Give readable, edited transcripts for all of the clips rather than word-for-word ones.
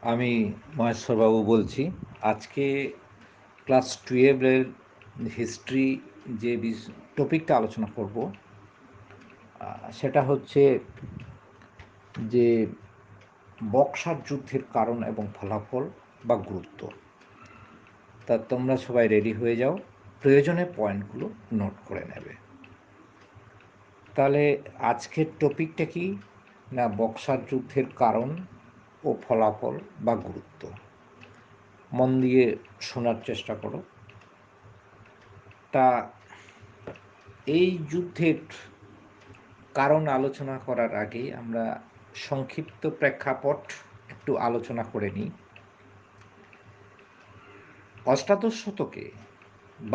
আমি মহেশ্বরবাবু বলছি। আজকে ক্লাস 12-এর হিস্ট্রি যে টপিকটা আলোচনা করব সেটা হচ্ছে যে বক্সার যুদ্ধের কারণ এবং ফলাফল বা গুরুত্ব। তা তোমরা সবাই রেডি হয়ে যাও, প্রয়োজনে পয়েন্টগুলো নোট করে নেবে। তাহলে আজকের টপিকটা কি না, বক্সার যুদ্ধের কারণ ও ফলাফল বা গুরুত্ব। মন দিয়ে শোনার চেষ্টা করো। তা এই যুদ্ধের কারণ আলোচনা করার আগে আমরা সংক্ষিপ্ত প্রেক্ষাপট একটু আলোচনা করে নিই। অষ্টাদশ শতকে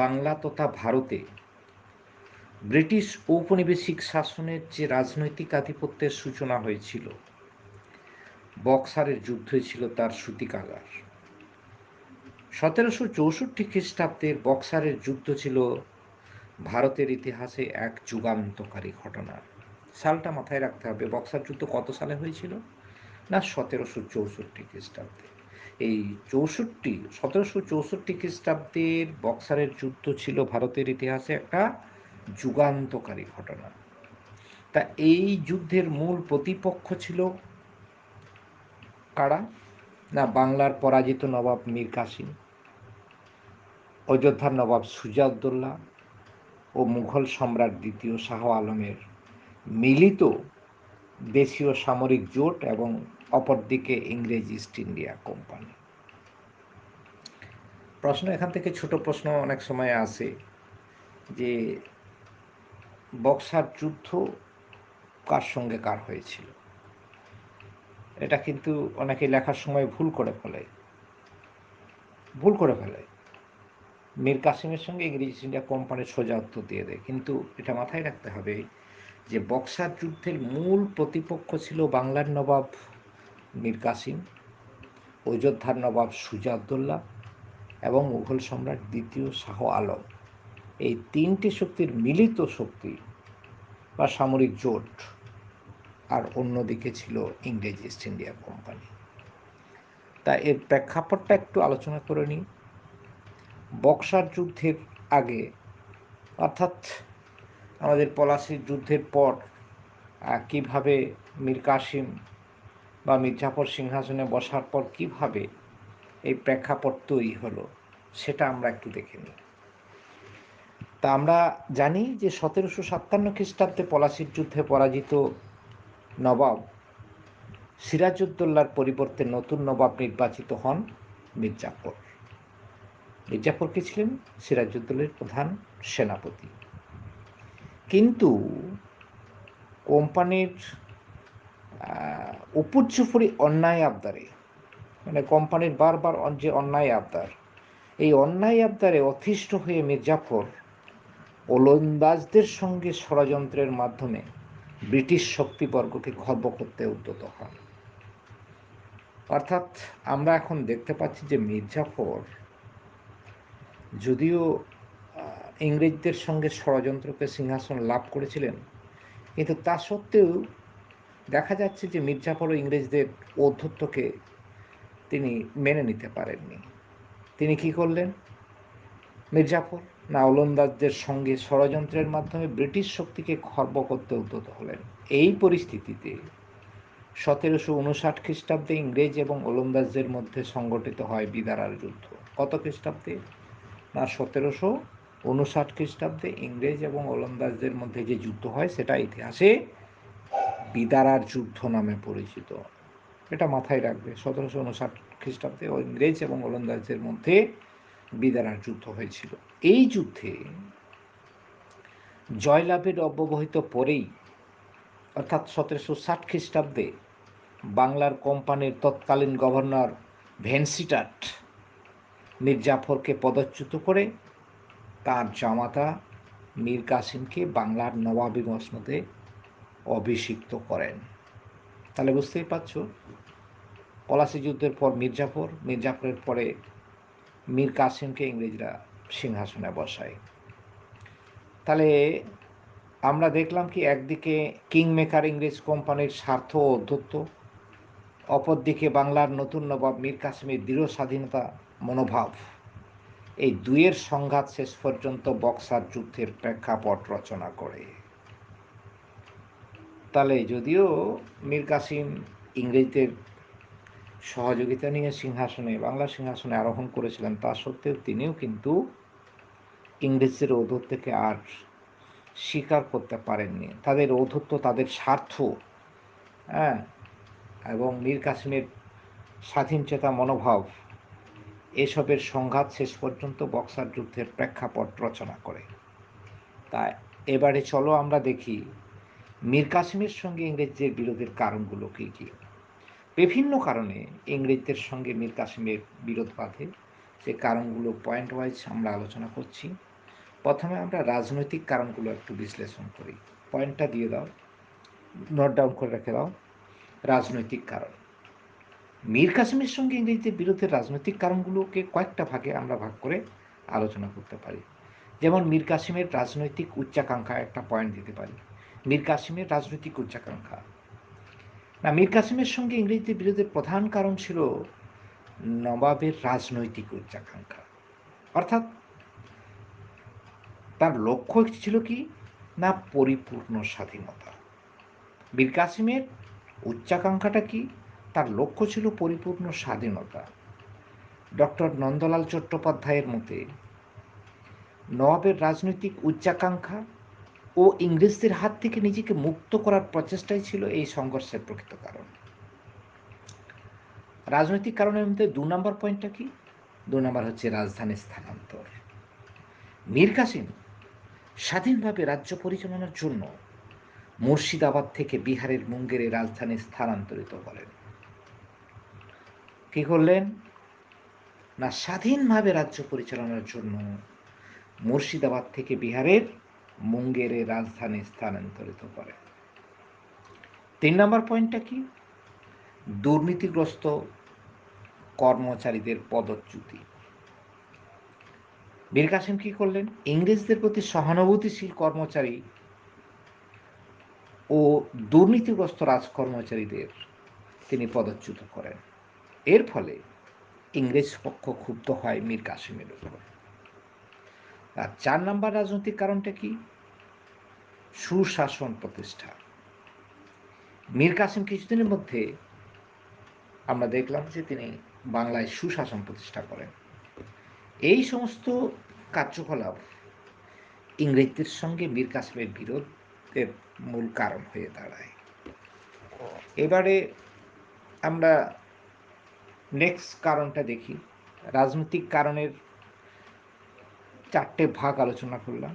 বাংলা তথা ভারতে ব্রিটিশ ঔপনিবেশিক শাসনের যে রাজনৈতিক আধিপত্যের সূচনা হয়েছিল, বক্সারের যুদ্ধই ছিল তার সূতিকাগার। 1764 খ্রিস্টাব্দের বক্সারের যুদ্ধ ছিল ভারতের ইতিহাসে এক যুগান্তকারী ঘটনা। সালটা মাথায় রাখতে হবে। বক্সার যুদ্ধ কত সালে হয়েছিল না, 1764 খ্রিস্টাব্দে। এই 1764 খ্রিস্টাব্দের বক্সারের যুদ্ধ ছিল ভারতের ইতিহাসে একটা যুগান্তকারী ঘটনা। তা এই যুদ্ধের মূল প্রতিপক্ষ ছিল কারা না, বাংলার পরাজিত নবাব মীর কাসিম, অযোধ্যার নবাব সুজাউদ্দৌলা ও মুঘল সম্রাট দ্বিতীয় শাহ আলমের মিলিত দেশীয় সামরিক জোট, এবং অপরদিকে ইংরেজ ইস্ট ইন্ডিয়া কোম্পানি। প্রশ্ন এখান থেকে ছোট প্রশ্ন অনেক সময় আসে যে বক্সার যুদ্ধ কার সঙ্গে কার হয়েছিল। এটা কিন্তু অনেকে লেখার সময় ভুল করে ফেলে। মীর কাসিমের সঙ্গে ইংরেজ ইস্ট ইন্ডিয়া কোম্পানির সোজা উত্তর দিয়ে দেয়, কিন্তু এটা মাথায় রাখতে হবে যে বক্সার যুদ্ধের মূল প্রতিপক্ষ ছিল বাংলার নবাব মীর কাসিম, অযোধ্যার নবাব সুজাউদ্দৌলা এবং মুঘল সম্রাট দ্বিতীয় শাহ আলম। এই তিনটি শক্তির মিলিত শক্তি বা সামরিক জোট, আর অন্যদিকে ছিল ইংরেজ ইস্ট ইন্ডিয়া কোম্পানি। তা এর প্রেক্ষাপটটা একটু আলোচনা করে নিই। বক্সার যুদ্ধের আগে, অর্থাৎ আমাদের পলাশির যুদ্ধের পর কিভাবে মীর কাসিম বা মির্জাফর সিংহাসনে বসার পর কিভাবে এই প্রেক্ষাপট তৈরি হলো, সেটা আমরা একটু দেখে নিই। তা আমরা জানি যে 1757 খ্রিস্টাব্দে পলাশির যুদ্ধে পরাজিত নবাব সিরাজউদ্দৌলার পরিবর্তে নতুন নবাব নির্বাচিত হন মির্জাফর। মির্জাফর কে ছিলেন সিরাজউদ্দৌলার প্রধান সেনাপতি। কিন্তু কোম্পানির উপর্যুপরি অন্যায় আবদারে, মানে কোম্পানির বারবার যে অন্যায় আবদার, এই অন্যায় আবদারে অতিষ্ঠ হয়ে মির্জাফর ওলন্দাজদের সঙ্গে ষড়যন্ত্রের মাধ্যমে ব্রিটিশ শক্তিবর্গকে খর্ব করতে উদ্যত হন। অর্থাৎ আমরা এখন দেখতে পাচ্ছি যে মির্জাফর যদিও ইংরেজদের সঙ্গে ষড়যন্ত্রকে সিংহাসন লাভ করেছিলেন, কিন্তু তা সত্ত্বেও দেখা যাচ্ছে যে মির্জাফরও ইংরেজদের ঔদ্ধত্যকে তিনি মেনে নিতে পারেননি। তিনি কি করলেন মির্জাফর না, ওলন্দাজদের সঙ্গে ষড়যন্ত্রের মাধ্যমে ব্রিটিশ শক্তিকে খর্ব করতে উদ্যত হলেন। এই পরিস্থিতিতে 1759 খ্রিস্টাব্দে ইংরেজ এবং ওলন্দাজদের মধ্যে সংগঠিত হয় বিদারার যুদ্ধ। কত খ্রিস্টাব্দে না, 1759 খ্রিস্টাব্দে ইংরেজ এবং ওলন্দাজদের মধ্যে যে যুদ্ধ হয় সেটা ইতিহাসে বিদারার যুদ্ধ নামে পরিচিত। এটা মাথায় রাখবে। 1759 খ্রিস্টাব্দে ইংরেজ এবং ওলন্দাজদের মধ্যে বিদারার যুদ্ধ হয়েছিল। এই যুদ্ধে জয়লাভের অব্যবহিত পরেই, অর্থাৎ 1760 খ্রিস্টাব্দে বাংলার কোম্পানির তৎকালীন গভর্নর ভেনসিটাট মির্জাফরকে পদচ্যুত করে তার জামাতা মীর কাসিমকে বাংলার নবাবী মসনদে অভিষিক্ত করেন। তাহলে বুঝতেই পারছো, পলাশী যুদ্ধের পর মির্জাফরের পরে মীর কাসিমকে ইংরেজরা সিংহাসনে বসায়। তাহলে আমরা দেখলাম কি, একদিকে কিং মেকার ইংরেজ কোম্পানির স্বার্থ ও ঔদ্ধত্য, অপরদিকে বাংলার নতুন নবাব মীর কাসেমের দৃঢ় স্বাধীনতা মনোভাব, এই দুইয়ের সংঘাত শেষ পর্যন্ত বক্সার যুদ্ধের প্রেক্ষাপট রচনা করে। তাহলে যদিও মীর কাসেম ইংরেজদের সহযোগিতা নিয়ে বাংলা সিংহাসনে আরোহণ করেছিলেন, তা সত্ত্বেও তিনিও কিন্তু ইংরেজদের ঔদ্ধত্য থেকে আর স্বীকার করতে পারেননি। তাদের ঔদ্ধত্য, তাদের স্বার্থ, হ্যাঁ, এবং মীর কাসেমের স্বাধীনচেতা মনোভাব, এসবের সংঘাত শেষ পর্যন্ত বক্সার যুদ্ধের প্রেক্ষাপট রচনা করে। তাই এবারে চলো আমরা দেখি মীর কাসেমের সঙ্গে ইংরেজদের বিরোধের কারণগুলো কী কী। বিভিন্ন কারণে ইংরেজদের সঙ্গে মীর কাসেমের বিরোধ বাধে, সে কারণগুলো পয়েন্ট ওয়াইজ আমরা আলোচনা করছি। প্রথমে আমরা রাজনৈতিক কারণগুলো একটু বিশ্লেষণ করি। পয়েন্টটা দিয়ে দাও, নোট ডাউন করে রেখে দাও। রাজনৈতিক কারণ, মীর কাসেমের সঙ্গে ইংরেজদের বিরোধের রাজনৈতিক কারণগুলোকে কয়েকটা ভাগে আমরা ভাগ করে আলোচনা করতে পারি। যেমন মীর কাসেমের রাজনৈতিক উচ্চাকাঙ্ক্ষা, একটা পয়েন্ট দিতে পারি। মীর কাসেমের রাজনৈতিক উচ্চাকাঙ্ক্ষা, না, মীর কাসেমের সঙ্গে ইংরেজদের বিরোধের প্রধান কারণ ছিল নবাবের রাজনৈতিক উচ্চাকাঙ্ক্ষা। অর্থাৎ তার লক্ষ্য ছিল কি না, পরিপূর্ণ স্বাধীনতা। মীর কাসেমের উচ্চাকাঙ্ক্ষাটা কি? তার লক্ষ্য ছিল পরিপূর্ণ স্বাধীনতা। ডক্টর নন্দলাল চট্টোপাধ্যায়ের মতে নবাবের রাজনৈতিক উচ্চাকাঙ্ক্ষা ও ইংরেজদের হাত থেকে নিজেকে মুক্ত করার প্রচেষ্টাই ছিল এই সংঘর্ষের প্রকৃত কারণ। রাজনৈতিক কারণের মধ্যে 2 নম্বর পয়েন্টটা কি? 2 নম্বর হচ্ছে রাজধানী স্থানান্তর। মীর কাসেম স্বাধীনভাবে রাজ্য পরিচালনার জন্য মুর্শিদাবাদ থেকে বিহারের মুঙ্গেরে রাজধানী স্থানান্তরিত করেন। কি করলেন না, স্বাধীনভাবে রাজ্য পরিচালনার জন্য মুর্শিদাবাদ থেকে বিহারের মুঙ্গেরে রাজধানী স্থানান্তরিত করেন। 3 নম্বর পয়েন্টটা কি? দুর্নীতিগ্রস্ত কর্মচারীদের পদচ্যুতি। মীর কাসেম কি করলেন? ইংরেজদের প্রতি সহানুভূতিশীল কর্মচারী ও দুর্নীতিগ্রস্ত রাজকর্মচারীদের তিনি পদচ্যুত করেন। এর ফলে ইংরেজ পক্ষ ক্ষুব্ধ হয় মীর কাসেমের উপর। আর 4 নম্বর রাজনৈতিক কারণটা কি? সুশাসন প্রতিষ্ঠা। মীর কাসেম কিছুদিনের মধ্যে আমরা দেখলাম যে তিনি বাংলায় সুশাসন প্রতিষ্ঠা করেন। এই সমস্ত কার্যকলাপ ইংরেজদের সঙ্গে মীর কাসেমের বিরোধের মূল কারণ হয়ে দাঁড়ায়। এবারে আমরা নেক্সট কারণটা দেখি। রাজনৈতিক কারণের 4টে ভাগ আলোচনা করলাম।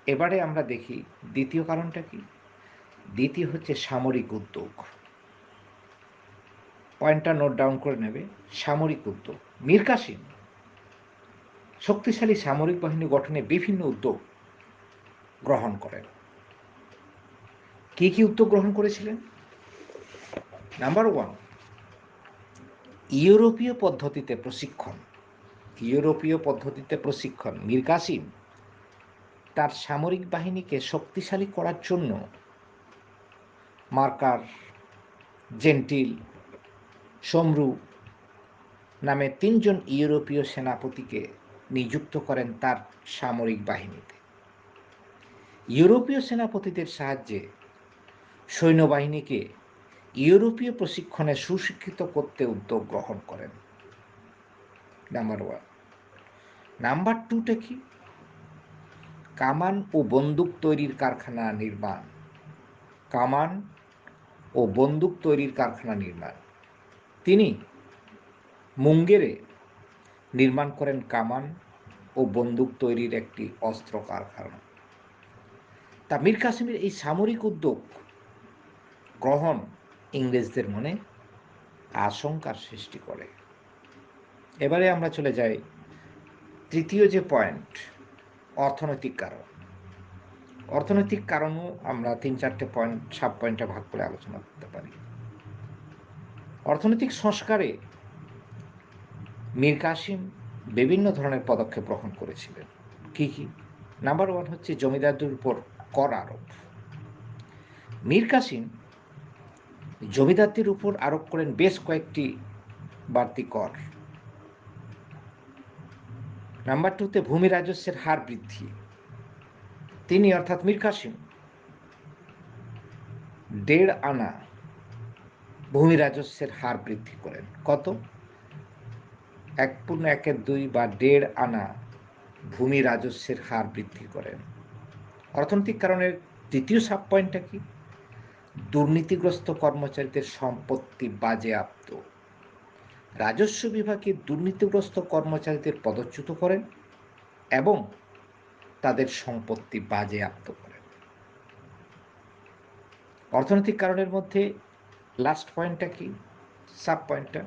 এবারে আমরা দেখি দ্বিতীয় কারণটা কি। দ্বিতীয় হচ্ছে সামরিক উদ্যোগ। পয়েন্টটা নোট ডাউন করে নেবে। সামরিক উদ্যোগ, মীর কাসেম শক্তিশালী সামরিক বাহিনী গঠনে বিভিন্ন উদ্যোগ গ্রহণ করেন। কি কি উদ্যোগ গ্রহণ করেছিলেন? নাম্বার 1, ইউরোপীয় পদ্ধতিতে প্রশিক্ষণ। ইউরোপীয় পদ্ধতিতে প্রশিক্ষণ। মীর কাসেম তার সামরিক বাহিনীকে শক্তিশালী করার জন্য মার্কার, জেন্টিল, সমরু নামে 3 জন ইউরোপীয় সেনাপতিকে নিযুক্ত করেন তার সামরিক বাহিনীতে। ইউরোপীয় সেনাপতিদের সাহায্যে সৈন্যবাহিনীকে ইউরোপীয় প্রশিক্ষণে সুশিক্ষিত করতে উদ্যোগ গ্রহণ করেন। নাম্বার 1। নাম্বার 2টা কি? কামান ও বন্দুক তৈরির কারখানা নির্মাণ। কামান ও বন্দুক তৈরির কারখানা নির্মাণ। তিনি মুঙ্গেরে নির্মাণ করেন কামান ও বন্দুক তৈরির একটি অস্ত্র কারখানা। তা মীর কাসেমের এই সামরিক উদ্যোগ গ্রহণ ইংরেজদের মনে আশঙ্কার সৃষ্টি করে। এবারে আমরা চলে যাই তৃতীয় যে পয়েন্ট, অর্থনৈতিক কারণ। অর্থনৈতিক কারণও আমরা 3-4টে পয়েন্ট, সাব পয়েন্টে ভাগ করে আলোচনা করতে পারি। অর্থনৈতিক সংস্কারে মীর কাসেম বিভিন্ন ধরনের পদক্ষেপ গ্রহণ করেছিলেন। কি কি? নাম্বার 1 হচ্ছে জমিদারদের উপর কর আরোপ। মীর কাসেম জমিদারদের উপর আরোপ করেন বেশ কয়েকটি বাড়তি কর। নাম্বার 2-তে ভূমি রাজস্বের হার বৃদ্ধি। তিনি অর্থাৎ মীর কাসিম 1.5 আনা ভূমি রাজস্বের হার বৃদ্ধি করেন। কত? 1.1-2 বা 1.5 আনা ভূমি রাজস্বের হার বৃদ্ধি করেন। অর্থনৈতিক কারণের দ্বিতীয় সাব পয়েন্টটা কি? দুর্নীতিগ্রস্ত কর্মচারীদের সম্পত্তি বাজেয়াপ্ত। রাজস্ব বিভাগে দুর্নীতিগ্রস্ত কর্মচারীদের পদচ্যুত করেন এবং তাদের সম্পত্তি বাজেয়াপ্ত করেন। অর্থনৈতিক কারণের মধ্যে লাস্ট পয়েন্টটা কি? সাব পয়েন্টটা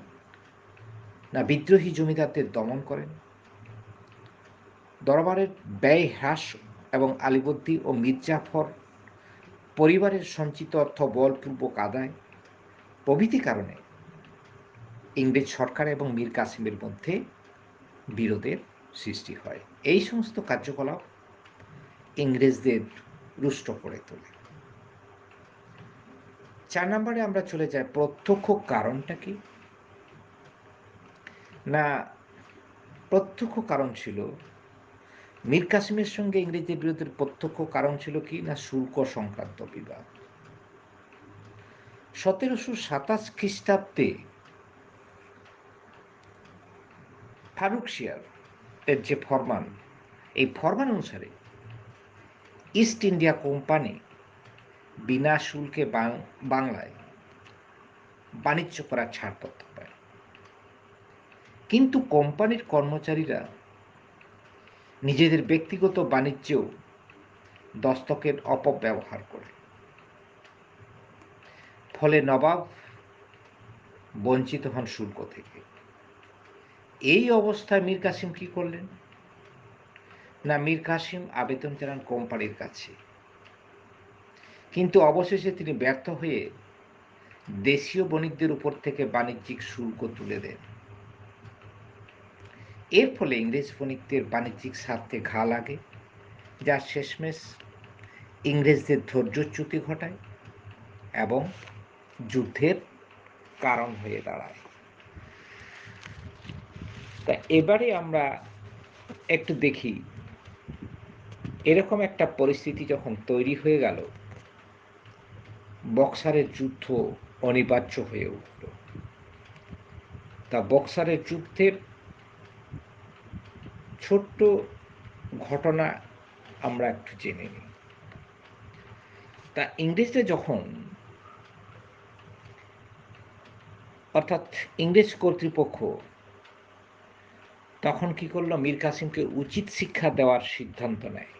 না, বিদ্রোহী জমিদারদের দমন করেন, দরবারের ব্যয় হ্রাস এবং আলীবর্দী ও মির্জাফর পরিবারের সঞ্চিত অর্থ বলপূর্বক আদায় প্রভৃতি কারণে ইংরেজ সরকার এবং মীর কাসিমের মধ্যে বিরোধের সৃষ্টি হয়। এই সমস্ত কার্যকলাপ ইংরেজদের রুষ্ট করে তোলে। 4 নম্বরে আমরা চলে যাই, প্রত্যক্ষ কারণটা কি? না, প্রত্যক্ষ কারণ ছিল মীর কাসিমের সঙ্গে ইংরেজদের বিরোধের প্রত্যক্ষ কারণ ছিল কি? না, শুল্ক সংক্রান্ত বিবাদ। 1727 খ্রিস্টাব্দে ফারুকশিয়ার এর যে ফরমান, এই ফরমান অনুসারে ইস্ট ইন্ডিয়া কোম্পানি বিনা শুল্কে বাংলায় বাণিজ্য করার ছাড়পত্র পায়, কিন্তু কোম্পানির কর্মচারীরা নিজেদের ব্যক্তিগত বাণিজ্যেও দস্তকের অপব্যবহার করে। ফলে নবাব বঞ্চিত হন শুল্ক থেকে। এই অবস্থায় মীর কাসিম কি করলেন? না, মীর কাসিম আবেদন জানান কোম্পানির কাছে, কিন্তু অবশেষে তিনি ব্যর্থ হয়ে দেশীয় বণিকদের উপর থেকে বাণিজ্যিক শুল্ক তুলে দেন। এর ফলে ইংরেজ বণিকদের বাণিজ্যিক স্বার্থে ঘা লাগে, যা শেষমেশ ইংরেজদের ধৈর্যচ্যুতি ঘটায় এবং যুদ্ধের কারণ হয়ে দাঁড়ায়। তা এবারে আমরা একটু দেখি, এরকম একটা পরিস্থিতি যখন তৈরি হয়ে গেল, বক্সারের যুদ্ধ অনিবার্য হয়ে উঠল। তা বক্সারের যুদ্ধের ছোট্ট ঘটনা আমরা একটু জেনে নিই। তা ইংরেজরা যখন, অর্থাৎ ইংরেজ কর্তৃপক্ষ তখন কি করলো? মীর কাসিমকে উচিত শিক্ষা দেওয়ার সিদ্ধান্ত নেয়।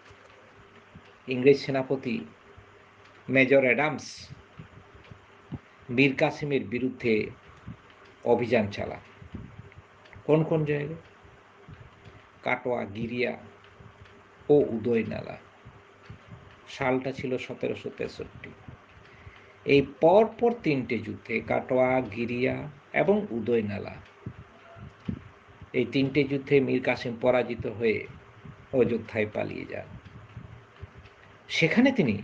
ইংরেজ সেনাপতি মেজর অ্যাডামস মীর কাসিমের বিরুদ্ধে অভিযান চালান। কোন কোন জায়গায়? কাটোয়া, গিরিয়া ও উদয়নালা। সালটা ছিল 1763। এই পরপর 3টে যুদ্ধে, কাটোয়া, গিরিয়া এবং উদয়নালা, এই 3টে যুদ্ধে মীর কাসিম পরাজিত হয়ে অযোধ্যায় পালিয়ে যান। সেখানে তিনি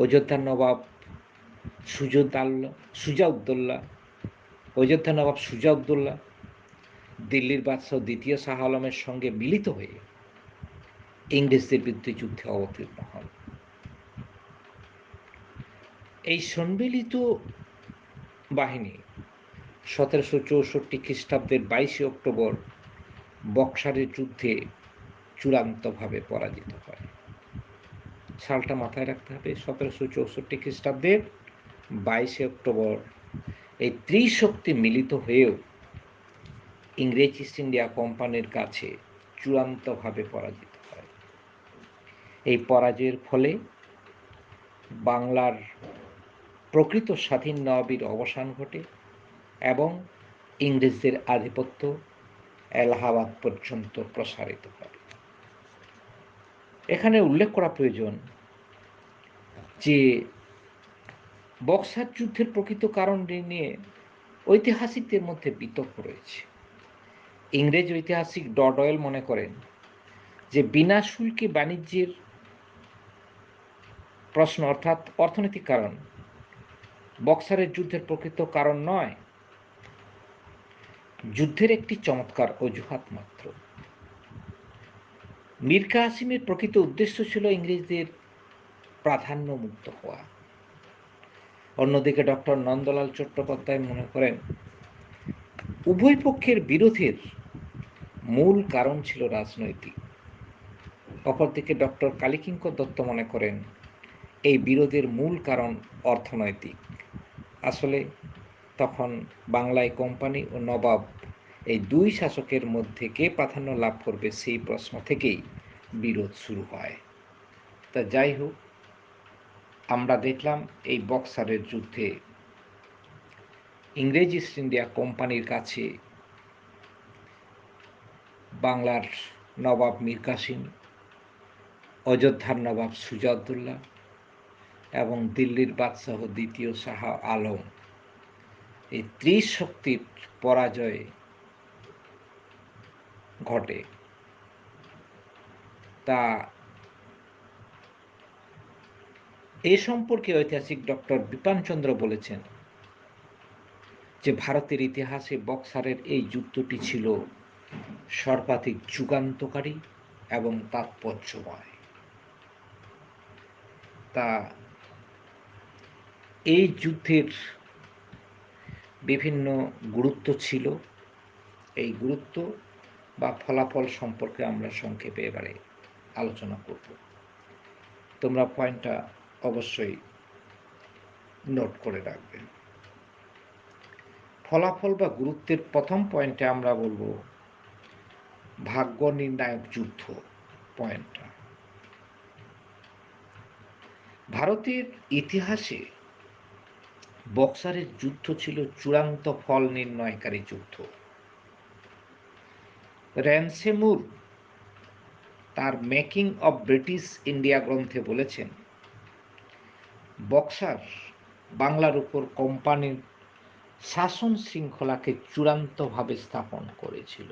অযোধ্যার নবাব সুজাউদ্দৌলা, দিল্লির বাদশাহ দ্বিতীয় শাহ আলমের সঙ্গে মিলিত হয়ে ইংরেজদের বিরুদ্ধে যুদ্ধে অবতীর্ণ হন। এই সম্মিলিত বাহিনী 1764 খ্রিস্টাব্দের 22 অক্টোবর বক্সারের যুদ্ধে চূড়ান্তভাবে পরাজিত হয়। সালটা মাথায় রাখতে হবে, 1764 খ্রিস্টাব্দের 22 অক্টোবর এই ত্রিশক্তি মিলিত হয়েও ইংরেজ ইস্ট ইন্ডিয়া কোম্পানির কাছে চূড়ান্তভাবে পরাজিত হয়। এই পরাজয়ের ফলে বাংলার প্রকৃত স্বাধীন নবাবীর অবসান ঘটে এবং ইংরেজদের আধিপত্য এলাহাবাদ পর্যন্ত প্রসারিত হয়। এখানে উল্লেখ করা প্রয়োজন যে বক্সার যুদ্ধের প্রকৃত কারণ নিয়ে ঐতিহাসিকদের মধ্যে বিতর্ক রয়েছে। ইংরেজ ঐতিহাসিক ডডওয়েল মনে করেন যে বিনা শুল্কে বাণিজ্যের প্রশ্ন, অর্থাৎ অর্থনৈতিক কারণ, বক্সারের যুদ্ধের প্রকৃত কারণ নয়, যুদ্ধের একটি চমৎকার অজুহাত মাত্র। মীর কাসিমের প্রকৃত উদ্দেশ্য ছিল ইংরেজদের প্রাধান্য মুক্ত হওয়া। অন্যদিকে ডক্টর নন্দলাল চট্টোপাধ্যায় মনে করেন উভয় পক্ষের বিরোধের মূল কারণ ছিল রাজনৈতিক। অপরদিকে ডক্টর কালীকিঙ্কর দত্ত মনে করেন এই বিরোধের মূল কারণ অর্থনৈতিক। আসলে তখন বাংলায় কোম্পানি ও নবাব এই দুই শাসকের মধ্যে কে প্রাধান্য লাভ করবে সেই প্রশ্ন থেকেই বিরোধ শুরু হয়। তা যাই হোক, আমরা দেখলাম এই বক্সারের যুদ্ধে ইংরেজ ইস্ট ইন্ডিয়া কোম্পানির কাছে বাংলার নবাব মীর কাসিম, অযোধ্যার নবাব সুজাউদ্দৌলা এবং দিল্লির বাদশাহ দ্বিতীয় শাহ আলম এই ত্রিশক্তির পরাজয় ঘটে। তা এ সম্পর্কে ঐতিহাসিক ডক্টর বিপানচন্দ্র বলেছেন যে ভারতের ইতিহাসে বক্সারের এই যুদ্ধটি ছিল সর্বাধিক যুগান্তকারী এবং তাৎপর্যময়। তা এই যুদ্ধের বিভিন্ন গুরুত্ব ছিল। এই গুরুত্ব বা ফলাফল সম্পর্কে আমরা সংক্ষেপে এবারে আলোচনা করব। তোমরা পয়েন্টটা অবশ্যই নোট করে রাখবে। ফলাফল বা গুরুত্বের প্রথম পয়েন্টে আমরা বলবো ভাগ্য নির্ণায়ক যুদ্ধ পয়েন্টটা। ভারতের ইতিহাসে বক্সারের যুদ্ধ ছিল চূড়ান্ত ফল নির্ণয়কারী যুদ্ধ। র্যানসে মুর তার মেকিং অব ব্রিটিশ ইন্ডিয়া গ্রন্থে বলেছেন বক্সার বাংলার উপর কোম্পানির শাসন শৃঙ্খলাকে চূড়ান্তভাবে স্থাপন করেছিল।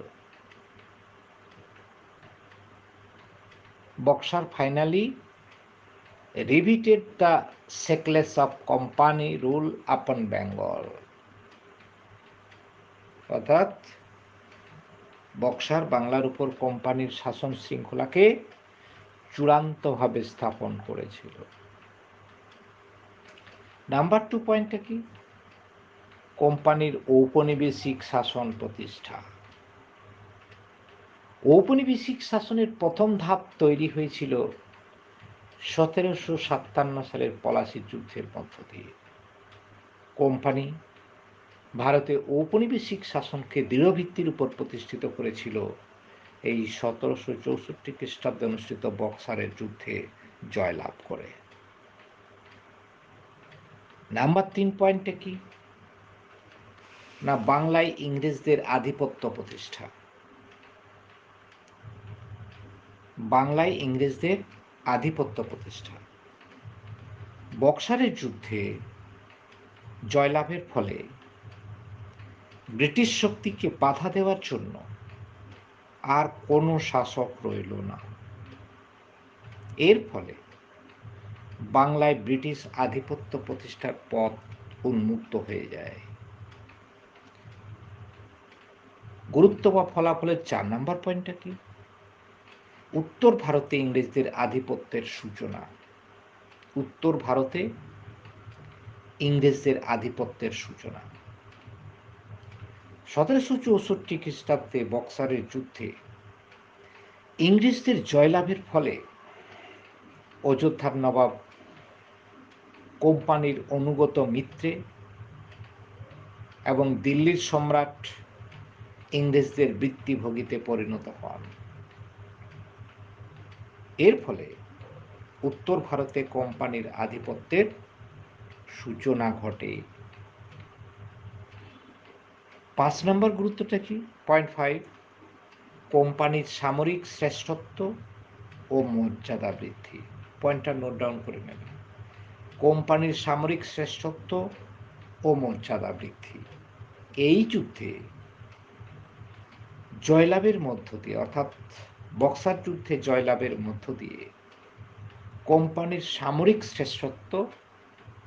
Buxar finally riveted the shackles of company rule upon Bengal. অর্থাৎ বক্সার বাংলার উপর কোম্পানির শাসন শৃঙ্খলাকে চূড়ান্তভাবে স্থাপন করেছিল। নাম্বার 2 পয়েন্টটা কি? কোম্পানির ঔপনিবেশিক শাসন প্রতিষ্ঠা। ঔপনিবেশিক শাসনের প্রথম ধাপ তৈরি হয়েছিল 1757 সালের পলাশী যুদ্ধের মধ্য দিয়ে। কোম্পানি ভারতে ঔপনিবেশিক শাসনকে দৃঢ় ভিত্তির উপর প্রতিষ্ঠিত করেছিল এই 1764 খ্রিস্টাব্দে অনুষ্ঠিত বক্সারের যুদ্ধে জয়লাভ করে। নাম্বার 3 পয়েন্টে কি না, বাংলায় ইংরেজদের আধিপত্য প্রতিষ্ঠা। বাংলায় ইংরেজদের আধিপত্য প্রতিষ্ঠা। বক্সারের যুদ্ধে জয়লাভের ফলে ব্রিটিশ শক্তিকে বাধা দেওয়ার জন্য আর কোনো শাসক রইল না। এর ফলে বাংলায় ব্রিটিশ আধিপত্য প্রতিষ্ঠার পথ উন্মুক্ত হয়ে যায়। গুরুত্ব বা ফলাফলের 4 নম্বর পয়েন্টটা কি? উত্তর ভারতে ইংরেজদের আধিপত্যের সূচনা। উত্তর ভারতে ইংরেজদের আধিপত্যের সূচনা। 1764 খ্রিস্টাব্দে বক্সারের যুদ্ধে ইংরেজদের জয়লাভের ফলে অযোধ্যার নবাব কোম্পানির অনুগত মিত্রে এবং দিল্লির সম্রাট ইংরেজদের বৃত্তিভোগীতে পরিণত হন। এর ফলে উত্তর ভারতে কোম্পানির আধিপত্যের সূচনা ঘটে। 5 নম্বর গুরুত্বটা কি? পয়েন্ট 5, কোম্পানির সামরিক শ্রেষ্ঠত্ব ও মর্যাদা বৃদ্ধি। পয়েন্টটা নোট ডাউন করে নেবেন। কোম্পানির সামরিক শ্রেষ্ঠত্ব ও মর্যাদা বৃদ্ধি। এই যুদ্ধে জয়লাভের মধ্য দিয়ে, অর্থাৎ বক্সার যুদ্ধে জয়লাভের মধ্য দিয়ে কোম্পানির সামরিক শ্রেষ্ঠত্ব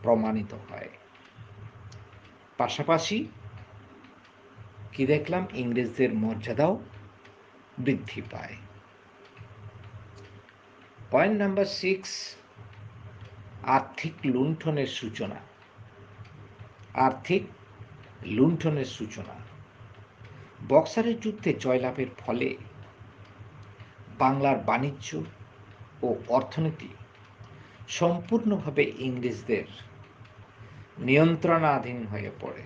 প্রমাণিত হয়। পাশাপাশি কি দেখলাম, ইংরেজদের মর্যাদাও বৃদ্ধি পায়। পয়েন্ট নাম্বার 6, আর্থিক লুণ্ঠনের সূচনা। আর্থিক লুণ্ঠনের সূচনা। বক্সারের যুদ্ধে জয়লাভের ফলে বাংলার বাণিজ্য ও অর্থনীতি সম্পূর্ণভাবে ইংরেজদের নিয়ন্ত্রণাধীন হয়ে পড়ে।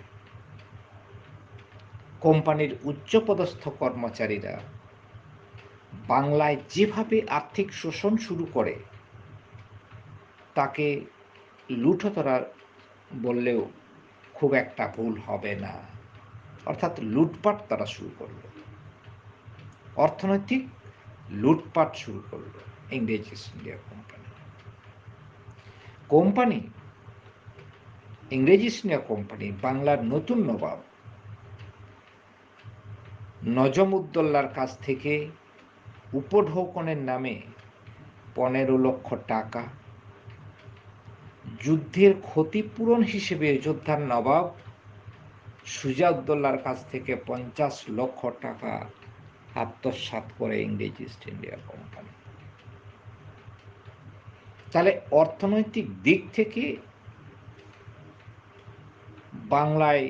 কোম্পানির উচ্চপদস্থ কর্মচারীরা বাংলায় যেভাবে আর্থিক শোষণ শুরু করে তাকে লুঠতরা বললেও খুব একটা ভুল হবে না। অর্থাৎ লুটপাট তারা শুরু করলো, অর্থনৈতিক লুটপাট শুরু করলো ইংরেজ ইস্ট ইন্ডিয়া কোম্পানি। ইংরেজ ইস্ট ইন্ডিয়া কোম্পানি বাংলার নতুন নবাব নজমউদ্দৌলার কাছ থেকে উপঢৌকনের নামে 15 লক্ষ টাকা, যুদ্ধের ক্ষতিপূরণ হিসেবে যোদ্ধার নবাব সুজাউদ্দৌলার কাছ থেকে 50 লক্ষ টাকা আত্মসাৎ করে ইংরেজ ইস্ট ইন্ডিয়া কোম্পানি। তাহলে অর্থনৈতিক দিক থেকে বাংলায়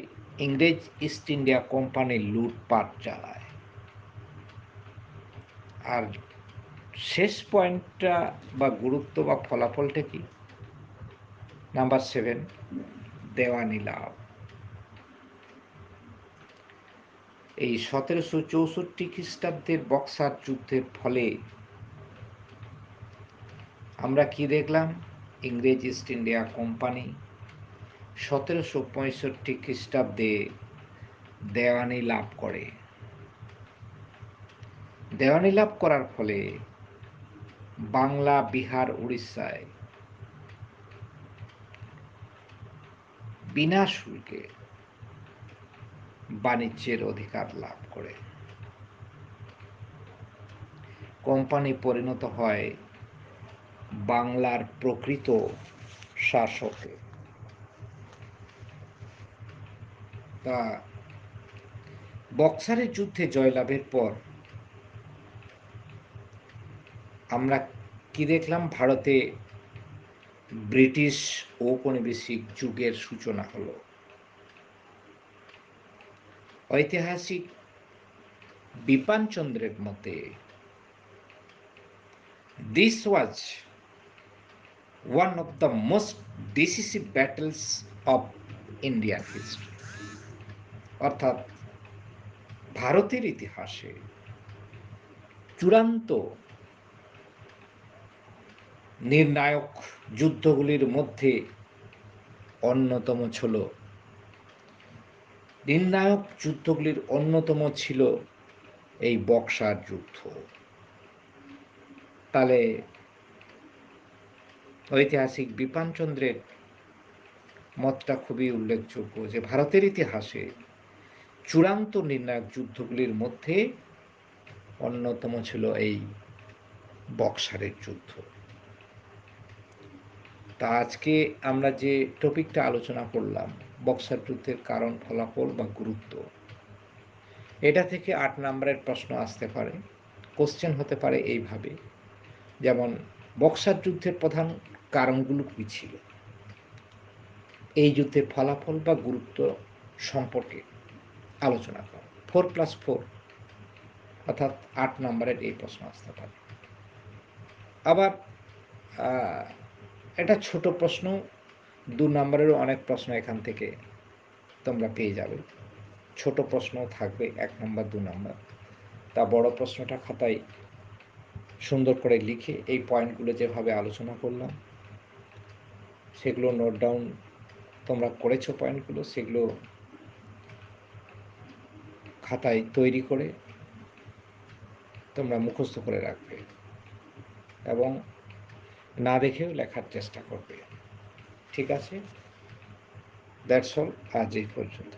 ইংরেজ ইস্ট ইন্ডিয়া কোম্পানি লুটপাট চালায়। আর শেষ পয়েন্টটা বা গুরুত্ব বা ফলাফলটা কি? নাম্বার 7, দেওয়ানি লাভ। এই 1764 খ্রিস্টাব্দের বক্সার যুদ্ধের ফলে আমরা কি দেখলাম? ইংরেজ ইস্ট ইন্ডিয়া কোম্পানি 1765 খ্রিস্টাব্দে দেওয়ানি লাভ করে। দেওয়ানি লাভ করার ফলে বাংলা, বিহার, উড়িষ্যায় বিনা শুল্কে বাণিজ্যের অধিকার লাভ করে। কোম্পানি পরিণত হয় বাংলার প্রকৃত শাসকে। তা বক্সারের যুদ্ধে জয়লাভের পর আমরা কি দেখলাম? ভারতে ব্রিটিশ ঔপনিবেশিক যুগের সূচনা হলো। ঐতিহাসিক বিপানচন্দ্রের মতে this was one of the most decisive battles of Indian history। অর্থাৎ ভারতের ইতিহাসে চূড়ান্ত নির্ণায়ক যুদ্ধগুলির মধ্যে অন্যতম ছিল এই বক্সার যুদ্ধ। তাহলে ঐতিহাসিক বিপানচন্দ্রের মতটা খুবই উল্লেখযোগ্য যে ভারতের ইতিহাসে চূড়ান্ত নির্ণায়ক যুদ্ধগুলির মধ্যে অন্যতম ছিল এই বক্সারের যুদ্ধ। তা আজকে আমরা যে টপিকটা আলোচনা করলাম, বক্সার যুদ্ধের কারণ, ফলাফল বা গুরুত্ব, এটা থেকে 8 নম্বরের প্রশ্ন আসতে পারে। কোশ্চেন হতে পারে এইভাবে, যেমন বক্সার যুদ্ধের প্রধান কারণগুলো কী ছিল, এই যুদ্ধের ফলাফল বা গুরুত্ব সম্পর্কে আলোচনা করো। 4+4 অর্থাৎ 8 নম্বরের এই প্রশ্ন আসতে পারে। আবার এটা ছোট প্রশ্ন, 2 নম্বরেরও অনেক প্রশ্ন এখান থেকে তোমরা পেয়ে যাবে। ছোট প্রশ্ন থাকবে 1 নম্বর 2 নম্বর। তা বড় প্রশ্নটা খাতায় সুন্দর করে লিখে এই পয়েন্টগুলো যেভাবে আলোচনা করলাম সেগুলো নোট ডাউন তোমরা করেছো, পয়েন্টগুলো সেগুলো খাতায় তৈরি করে তোমরা মুখস্থ করে রাখবে এবং না দেখেও লেখার চেষ্টা করবে। ঠিক আছে? দ্যাটস অল, আজ এই পর্যন্ত।